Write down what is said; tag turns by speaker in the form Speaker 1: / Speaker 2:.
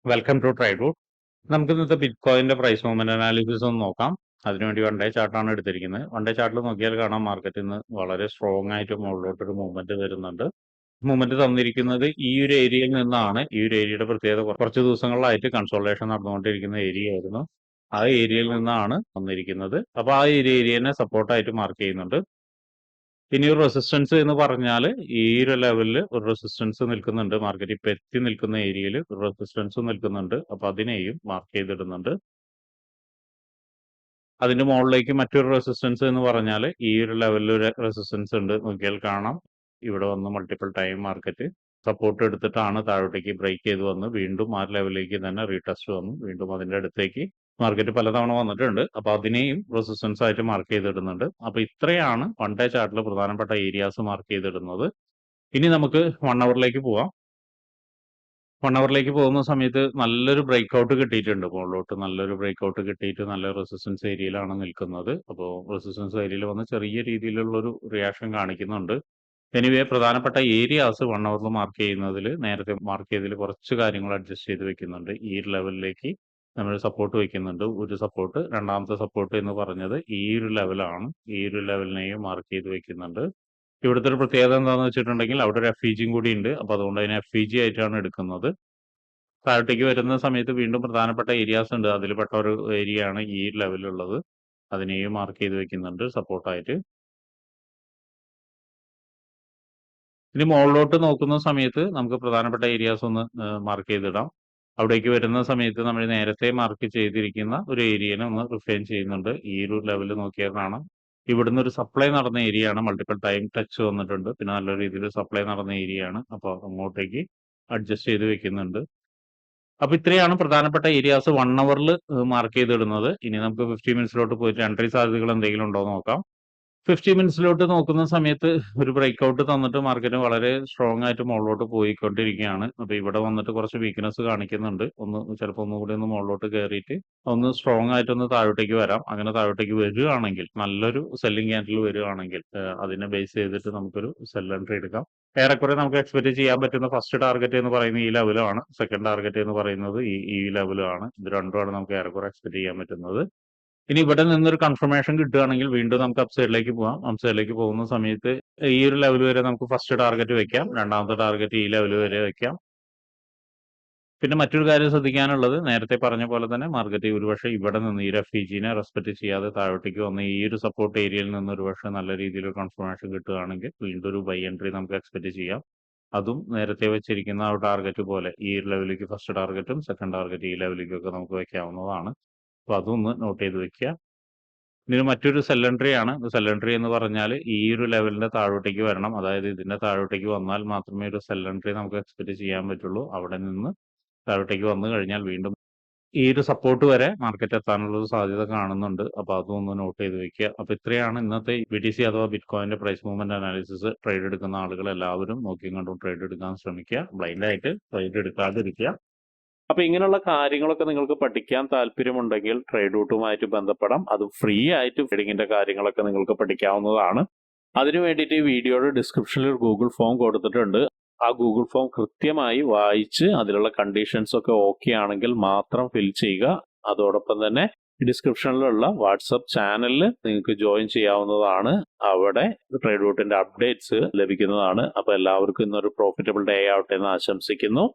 Speaker 1: Welcome to ട്രൈഡ്റൂട്ട്. നമുക്ക് ഇന്നത്തെ bit കോയിന്റെ പ്രൈസ് മൂവ്മെന്റ് അനാലിസിസ് ഒന്ന് നോക്കാം. അതിനുവേണ്ടി വൺ ഡേ ചാർട്ടാണ് എടുത്തിരിക്കുന്നത്. വൺ ഡേ ചാർട്ടിൽ നോക്കിയാൽ കാണാം മാർക്കറ്റിൽ നിന്ന് വളരെ സ്ട്രോങ് ആയിട്ട് മുകളിലോട്ടൊരു മൂവ്മെന്റ് വരുന്നുണ്ട്. മൂവ്മെന്റ് തന്നിരിക്കുന്നത് ഈ ഒരു ഏരിയയിൽ നിന്നാണ്. ഈ ഒരു ഏരിയയുടെ പ്രത്യേകത കുറച്ച് ദിവസങ്ങളിലായിട്ട് കൺസോൾട്ടേഷൻ നടന്നുകൊണ്ടിരിക്കുന്ന ഏരിയ ആയിരുന്നു. ആ ഏരിയയിൽ നിന്നാണ് വന്നിരിക്കുന്നത്. അപ്പോൾ ആ ഏരിയനെ സപ്പോർട്ടായിട്ട് മാർക്ക് ചെയ്യുന്നുണ്ട്. ഇനി ഒരു റെസിസ്റ്റൻസ് എന്ന് പറഞ്ഞാൽ ഈ ഒരു ലെവലിൽ ഒരു റെസിസ്റ്റൻസ് നിൽക്കുന്നുണ്ട്. മാർക്കറ്റ് ഇപ്പം എത്തി നിൽക്കുന്ന ഏരിയയിൽ ഒരു റെസിസ്റ്റൻസ് നിൽക്കുന്നുണ്ട്. അപ്പൊ അതിനെയും മാർക്ക് ചെയ്തിടുന്നുണ്ട്. അതിന്റെ മുകളിലേക്ക് മറ്റൊരു റെസിസ്റ്റൻസ് എന്ന് പറഞ്ഞാൽ ഈ ഒരു ലെവലിൽ ഒരു റെസിസ്റ്റൻസ് ഉണ്ട്. നോക്കിയാൽ കാണാം ഇവിടെ വന്ന് മൾട്ടിപ്പിൾ ടൈം മാർക്കറ്റ് സപ്പോർട്ട് എടുത്തിട്ടാണ് താഴോട്ടേക്ക് ബ്രേക്ക് ചെയ്ത് വന്ന് വീണ്ടും ആ ലെവലിലേക്ക് തന്നെ റീടെസ്റ്റ് വന്നു. വീണ്ടും അതിന്റെ അടുത്തേക്ക് മാർക്കറ്റ് പലതവണ വന്നിട്ടുണ്ട്. അപ്പൊ അതിനെയും റെസിസ്റ്റൻസ് ആയിട്ട് മാർക്ക് ചെയ്തിടുന്നുണ്ട്. അപ്പൊ ഇത്രയാണ് വൺ ഡേ ചാർട്ടിൽ പ്രധാനപ്പെട്ട ഏരിയാസ് മാർക്ക് ചെയ്തിടുന്നത്. ഇനി നമുക്ക് 1 അവറിലേക്ക് പോവാം. 1 അവറിലേക്ക് പോകുന്ന സമയത്ത് നല്ലൊരു ബ്രേക്ക് ഔട്ട് കിട്ടിയിട്ടുണ്ട്. മുകളിലോട്ട് നല്ലൊരു ബ്രേക്ക് ഔട്ട് കിട്ടിയിട്ട് നല്ല റെസിസ്റ്റൻസ് ഏരിയയിലാണ് നിൽക്കുന്നത്. അപ്പോൾ റെസിസ്റ്റൻസ് ഏരിയയിൽ വന്ന് ചെറിയ രീതിയിലുള്ളൊരു റിയാക്ഷൻ കാണിക്കുന്നുണ്ട്. എനിവേ പ്രധാനപ്പെട്ട ഏരിയാസ് 1 അവറിൽ മാർക്ക് ചെയ്യുന്നതിൽ നേരത്തെ മാർക്ക് ചെയ്തതിൽ കുറച്ച് കാര്യങ്ങൾ അഡ്ജസ്റ്റ് ചെയ്ത് വെക്കുന്നുണ്ട്. ഈ ലെവലിലേക്ക് നമ്മൾ സപ്പോർട്ട് വെക്കുന്നുണ്ട്. ഒരു സപ്പോർട്ട്, രണ്ടാമത്തെ സപ്പോർട്ട് എന്ന് പറഞ്ഞത് ഈ ഒരു ലെവലാണ്. ഈ ഒരു ലെവലിനെയും മാർക്ക് ചെയ്ത് വെക്കുന്നുണ്ട്. ഇവിടുത്തെ ഒരു പ്രത്യേകത എന്താണെന്ന് വെച്ചിട്ടുണ്ടെങ്കിൽ അവിടെ ഒരു FEGയും കൂടി ഉണ്ട്. അപ്പോൾ അതുകൊണ്ട് അതിനെ FEG ആയിട്ടാണ് എടുക്കുന്നത്. താഴോട്ടേക്ക് വരുന്ന സമയത്ത് വീണ്ടും പ്രധാനപ്പെട്ട ഏരിയാസ് ഉണ്ട്. അതിൽ പെട്ട ഒരു ഏരിയ ആണ് ഈ ലെവലുള്ളത്. അതിനെയും മാർക്ക് ചെയ്ത് വെക്കുന്നുണ്ട് സപ്പോർട്ടായിട്ട്. ഇനി മുകളിലോട്ട് നോക്കുന്ന സമയത്ത് നമുക്ക് പ്രധാനപ്പെട്ട ഏരിയാസ് ഒന്ന് മാർക്ക് ചെയ്തിടാം. അവിടേക്ക് വരുന്ന സമയത്ത് നമ്മൾ നേരത്തെ മാർക്ക് ചെയ്തിരിക്കുന്ന ഒരു ഏരിയനെ ഒന്ന് റിഫൈൻ ചെയ്യുന്നുണ്ട്. ഈ ഒരു ലെവൽ നോക്കിയാൽ കാണാം ഇവിടുന്ന് ഒരു സപ്ലൈ നടന്ന ഏരിയ ആണ്. മൾട്ടിപ്പിൾ ടൈം ടച്ച് വന്നിട്ടുണ്ട്. പിന്നെ നല്ല രീതിയിൽ സപ്ലൈ നടന്ന ഏരിയ ആണ്. അപ്പോൾ അങ്ങോട്ടേക്ക് അഡ്ജസ്റ്റ് ചെയ്ത് വെക്കുന്നുണ്ട്. അപ്പൊ ഇത്രയാണ് പ്രധാനപ്പെട്ട ഏരിയാസ് 1 അവറിൽ മാർക്ക് ചെയ്തിടുന്നത്. ഇനി നമുക്ക് 50 മിനിറ്റ്സിലോട്ട് പോയിട്ട് എൻട്രി സാധ്യതകൾ എന്തെങ്കിലും ഉണ്ടോ എന്ന് നോക്കാം. 50 മിനിറ്റ്സിലോട്ട് നോക്കുന്ന സമയത്ത് ഒരു ബ്രേക്ക് ഔട്ട് തന്നിട്ട് മാർക്കറ്റ് വളരെ സ്ട്രോങ് ആയിട്ട് മുകളിലോട്ട് പോയിക്കൊണ്ടിരിക്കുകയാണ്. അപ്പൊ ഇവിടെ വന്നിട്ട് കുറച്ച് വീക്ക്നെസ് കാണിക്കുന്നുണ്ട്. ചിലപ്പോൾ ഒന്നുകൂടി ഒന്ന് മുകളിലോട്ട് കയറിയിട്ട് ഒന്ന് സ്ട്രോങ് ആയിട്ടൊന്ന് താഴോട്ടേക്ക് വരാം. അങ്ങനെ താഴോട്ടേക്ക് വരികയാണെങ്കിൽ നല്ലൊരു സെല്ലിംഗ് ക്യാൻഡിൽ വരികയാണെങ്കിൽ അതിനെ ബേസ് ചെയ്തിട്ട് നമുക്കൊരു സെൽ എൻട്രി എടുക്കാം. ഏറെക്കുറെ നമുക്ക് എക്സ്പെക്ട് ചെയ്യാൻ പറ്റുന്ന ഫസ്റ്റ് ടാർഗറ്റ് എന്ന് പറയുന്നത് ഈ ലെവലാണ്. സെക്കൻഡ് ടാർഗറ്റ് എന്ന് പറയുന്നത് ഈ ലെവലാണ്. ഇത് രണ്ടുമാണ് നമുക്ക് ഏറെക്കുറെ എക്സ്പെക്ട് ചെയ്യാൻ പറ്റുന്നത്. ഇനി ഇവിടെ നിന്നൊരു കൺഫർമേഷൻ കിട്ടുകയാണെങ്കിൽ വീണ്ടും നമുക്ക് അപ്സൈഡിലേക്ക് പോകാം. അപ്സൈഡിലേക്ക് പോകുന്ന സമയത്ത് ഈ ഒരു ലെവൽ വരെ നമുക്ക് ഫസ്റ്റ് ടാർഗറ്റ് വെക്കാം. രണ്ടാമത്തെ ടാർഗറ്റ് ഈ ലെവൽ വരെ വെക്കാം. പിന്നെ മറ്റൊരു കാര്യം ശ്രദ്ധിക്കാനുള്ളത് നേരത്തെ പറഞ്ഞ പോലെ തന്നെ മാർക്കറ്റ് ഒരുപക്ഷെ ഇവിടെ നിന്ന് ഈ FEGനെ റെസ്പെക്ട് ചെയ്യാതെ താഴോട്ടേക്ക് വന്ന് ഈ ഒരു സപ്പോർട്ട് ഏരിയയിൽ നിന്ന് ഒരുപക്ഷെ നല്ല രീതിയിൽ കൺഫർമേഷൻ കിട്ടുകയാണെങ്കിൽ വീണ്ടും ഒരു ബൈ എൻട്രി നമുക്ക് എക്സ്പെക്ട് ചെയ്യാം. അതും നേരത്തെ വെച്ചിരിക്കുന്ന ആ ടാർഗറ്റ് പോലെ ഈ ലെവലിലേക്ക് ഫസ്റ്റ് ടാർഗറ്റും സെക്കൻഡ് ടാർഗറ്റ് ഈ ലെവലിലേക്കൊക്കെ നമുക്ക് വെക്കാവുന്നതാണ്. അപ്പോൾ അതൊന്ന് നോട്ട് ചെയ്ത് വെക്കുക. ഇതിന് മറ്റൊരു സെൽ എൻട്രി ആണ്. സെൽ എൻട്രി എന്ന് പറഞ്ഞാൽ ഈ ഒരു ലെവലിന്റെ താഴോട്ടേക്ക് വരണം. അതായത് ഇതിന്റെ താഴോട്ടേക്ക് വന്നാൽ മാത്രമേ ഒരു സെൽ എൻട്രി നമുക്ക് എക്സ്പെക്ട് ചെയ്യാൻ പറ്റുള്ളൂ. അവിടെ നിന്ന് താഴോട്ടേക്ക് വന്നു കഴിഞ്ഞാൽ വീണ്ടും ഈ ഒരു സപ്പോർട്ട് വരെ മാർക്കറ്റ് എത്താനുള്ള ഒരു സാധ്യത കാണുന്നുണ്ട്. അപ്പോൾ അതൊന്ന് നോട്ട് ചെയ്ത് വെക്കുക. അപ്പോൾ ഇത്രയാണ് ഇന്നത്തെ BTC അഥവാ ബിറ്റ് കോയിന്റെ പ്രൈസ് മൂവ്മെന്റ് അനാലിസിസ്. ട്രേഡ് എടുക്കുന്ന ആളുകൾ എല്ലാവരും നോക്കിയും കണ്ടും ട്രേഡ് എടുക്കാൻ ശ്രമിക്കുക. ബ്ലൈൻഡ് ആയിട്ട് ട്രേഡ് എടുക്കാതിരിക്കുക. അപ്പൊ ഇങ്ങനെയുള്ള കാര്യങ്ങളൊക്കെ നിങ്ങൾക്ക് പഠിക്കാൻ താല്പര്യമുണ്ടെങ്കിൽ ട്രേഡ്റൂട്ടുമായിട്ട് ബന്ധപ്പെടാം. അത് ഫ്രീ ആയിട്ട് ട്രേഡിങ്ങിന്റെ കാര്യങ്ങളൊക്കെ നിങ്ങൾക്ക് പഠിക്കാവുന്നതാണ്. അതിനു വേണ്ടിയിട്ട് ഈ വീഡിയോയുടെ ഡിസ്ക്രിപ്ഷനിൽ ഒരു ഗൂഗിൾ ഫോം കൊടുത്തിട്ടുണ്ട്. ആ ഗൂഗിൾ ഫോം കൃത്യമായി വായിച്ച് അതിലുള്ള കണ്ടീഷൻസ് ഒക്കെ ഓക്കെ ആണെങ്കിൽ മാത്രം ഫിൽ ചെയ്യുക. അതോടൊപ്പം തന്നെ ഡിസ്ക്രിപ്ഷനിലുള്ള വാട്സപ്പ് ചാനലിൽ നിങ്ങൾക്ക് ജോയിൻ ചെയ്യാവുന്നതാണ്. അവിടെ ട്രേഡ്റൂട്ടിന്റെ അപ്ഡേറ്റ്സ് ലഭിക്കുന്നതാണ്. അപ്പൊ എല്ലാവർക്കും ഇന്നൊരു പ്രോഫിറ്റബിൾ ഡേ ആവട്ടെ എന്ന് ആശംസിക്കുന്നു.